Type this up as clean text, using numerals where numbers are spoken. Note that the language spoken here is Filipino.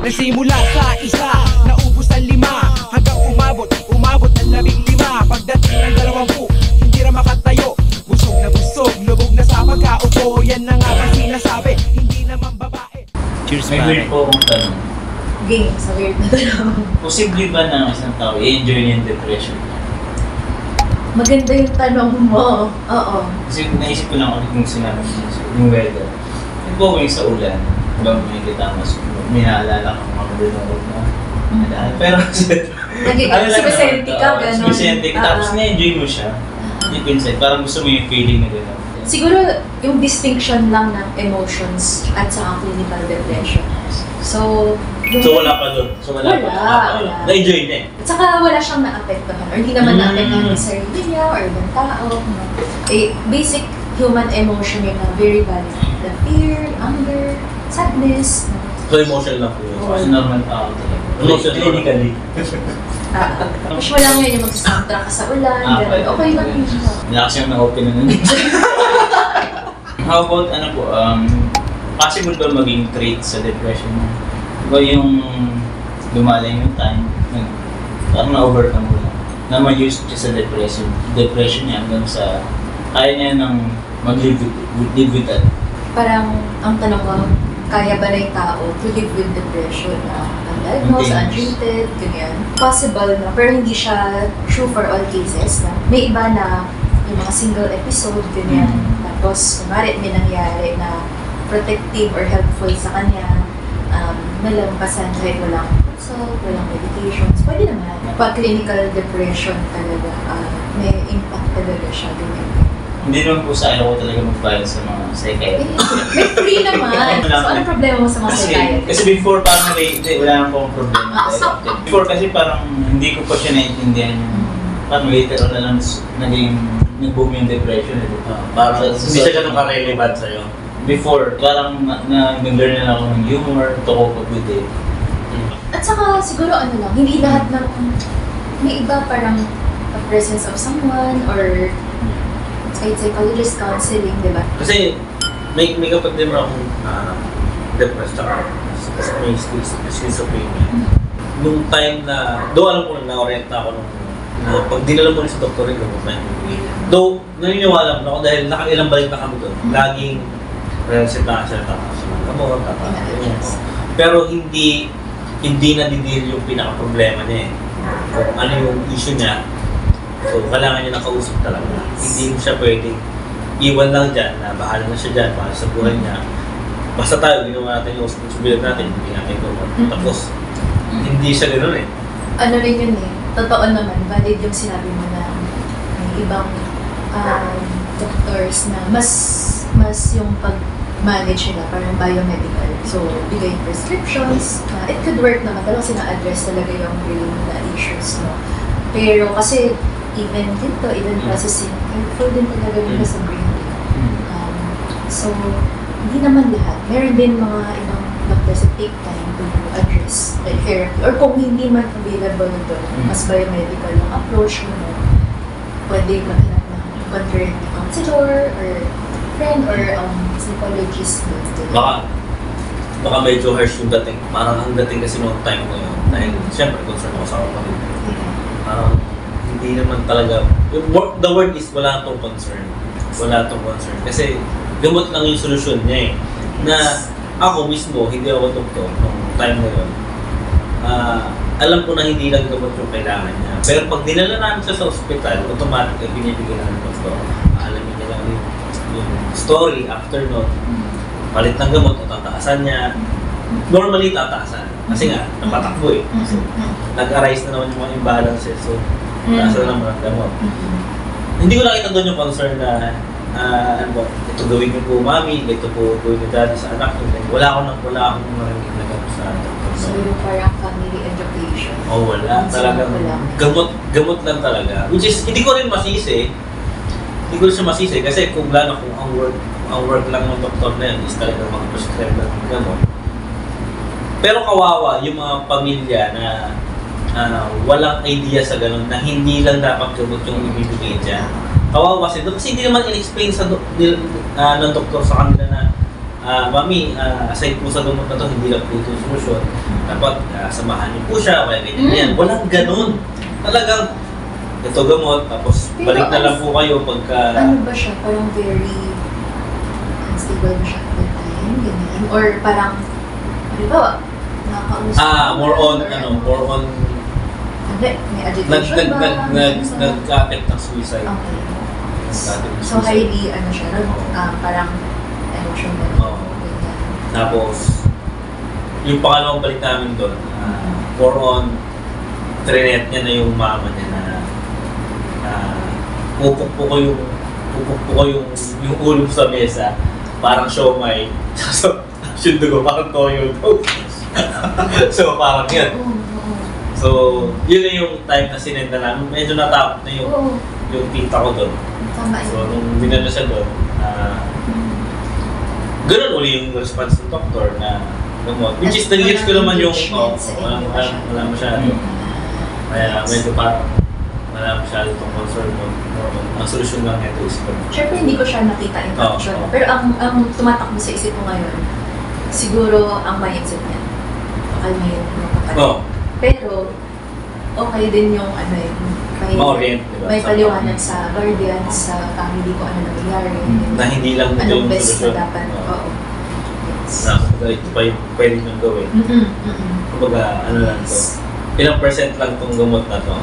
Nagsimula sa isa, naubos ang 5, hanggang umabot ng 15. Pagdating ng 20, hindi na makatayo. Busog, lubog na sa pagkaupo. Yan na nga ba sinasabi, hindi naman babae. Cheers, May weird po akong tanong. Game, sa weird na tanong. Posible ba na isang tao i-enjoy niya yung depression? Maganda yung tanong mo. Oo. Kasi naisip ko lang kung sinabi mo yung weather. Yung po yung sa ulan, diba may kita mas may naalala kang mga dinurog na. Pero Sumisente ka, gano'n. Sumisente ka, tapos na-enjoy mo siya. Deep inside, parang gusto mo yung feeling na gano'n. Siguro yung distinction lang ng emotions at saka clinical depression. So wala pa doon. Wala. Na-enjoy na eh. At saka wala siyang naapektuhan or hindi naman naapektuhan yung sarili niya or ibang tao. No? Basic human emotion yun na very valid. The fear, anger, sadness. No? So emotion lang po yun. Kasi normal tao talaga. Emotion Clinically. Mas wala ngayon yung mag-soundtrack ka sa ulan. Okay lang yun. Wala kasi yung na-open na nun. How about possible ba maging trait sa depression mo? Diba yung lumalang yung time, parang na-overcome mo lang, na ma-used siya sa depression niya hanggang sa kaya niya nang mag-live with that. Parang ang tanong ko, kaya ba na yung tao to live with depression na undiagnosed, untreated, ganyan? Possible na, pero hindi siya true for all cases. Na may iba na yung mga single episode, ganyan. Tapos, kumari may nangyari na protective or helpful sa kanya, nalampasan kahit walang consult, walang medications, pwede naman. Pag clinical depression talaga, may impact talaga siya, ganyan. Hindi naman po sa ayaw ko talaga mag-file sa mga psychiatrist. May free naman. So, anong problema mo sa mga psychiatrist? Kasi before parang wala nang akong problema. Before kasi parang hindi ko pa siya naiintindihan yung parang later on na lang nag-boom yung depression. Parang hindi siya ganun ka-relevant sa'yo. Before, parang nag-learn na ako ng humor to cope up with it. At saka siguro hindi lahat ng may iba parang the presence of someone or psychologist counseling, di ba? Kasi may kapag din mo akong depressed ako, may schizophrenia. Nung time na, alam ko na-orienta ako na pag dinala mo rin sa doktor rin, though naniniwala ko dahil nakailang balik na kami doon, laging reseta siya tapos ng gamot, pero hindi nadidil yung pinaka-problema niya eh. Kung ano yung issue niya, so kailangan niya nakausap talaga. Hindi siya pwedeng iwan lang dyan, na bahala na siya dyan, bahala sa buhay niya. Basta tayo, ginawa natin yung responsibility natin, hindi natin ito. Tapos, hindi siya gano'n eh. Ano rin yun eh, totoo naman, valid yung sinabi mo na may ibang doctors na mas yung pag-manage nila, parang biomedical. So, bigay prescriptions, it could work naman, talagang sina-address talaga yung brain na issues, no? Pero kasi, even processing, helpful din talaga nila sa brain. So, hindi naman lahat. Meron din mga ibang doctors that take time to address like therapy. Or kung hindi man available doon, mas biomedical ang approach mo, pwede maghanap ng concurrent counselor or friend or psychologist. Baka medyo harsh yung dating. Parang ang dating kasi noong time ko yun. Dahil siyempre concern ako sa kapatid. Hindi naman talaga, the word is wala tong concern. Kasi gamot lang yung solusyon niya eh. Na ako mismo, hindi ako doktor nung time na yun. Alam ko na hindi lang gamot yung kailangan niya. Pero pag dinala namin siya sa ospital, automatic ay binibigyan namin ng doktor. Alamin niya lang yung story after nun. Palit ng gamot, o tataasan niya. Normally tataasan. Kasi nga, napatakbo eh. So, nag-arise na naman yung mga imbalances. So, taasan na naman ang gamot. Hindi ko nakita doon yung concern na ito gawin niyo po mami, ito po gawin niyo dati sa anak niyo. Wala akong marinig na gamot sa doktor. So, yung parang family education. Wala. Talagang gamot lang talaga. Which is, hindi ko rin masisi. Kasi kung ang work lang ng doktor na yun is talagang mag-prescribe lang ng gamot. Pero kawawa yung mga pamilya na walang idea sa ganun na hindi lang dapat gamot yung ibibigay dyan. Kawawa kasi doon kasi hindi naman in-explain ng doktor sa kanila na Mami, aside po sa gamot na to, hindi lang po ito solusyon. Dapat samahan niyo po siya, kaya ganyan. Walang ganun. Talagang, ito gamot, tapos Pero balik na lang po kayo pagka... Ano ba siya? Parang very unstable ba siya at that time? Ganyan? Or parang, halimbawa, nakakausap more on, or more on... Hindi, may agitation ba? Nag-affect ng suicide. Okay. Nag-affect ng So, suicide. highly, ano siya, parang emotional. Oo. Ganyan. Tapos, yung pangalawang balik namin doon, more on, trinet niya na yung mama niya na pupuk po ko yung ulo sa mesa, parang siomay, so, yung dugo, parang toyo daw. So, parang yun. Oo. So, yun na yung time na sinenda namin. Medyo natakot na Oo. yung tita ko doon. Tama So, yun. nung binala siya doon, ganun uli yung response ng doktor na gamot. Which is, nag-gets ko naman yung, wala masyado. Kaya medyo parang, wala masyado itong concern mo. Ang solusyon lang nito is gamot. Siyempre, hindi ko siya nakita in action. Oo. Pero ang tumatakbo sa isip ko ngayon, siguro ang mindset niya. Pakalmahin mo kapatid. Oo. Pero, okay din yung ano yun. Ma-orient, diba? May paliwanag sa guardians, sa family ko ano nangyayari. Na hindi lang ito Anong yung best na solusyon. dapat. Oo. Yes. Na ito pa yung pwede nyo gawin. Mm-mm. Kumbaga, ano lang to. Ilang percent lang tong gamot na to.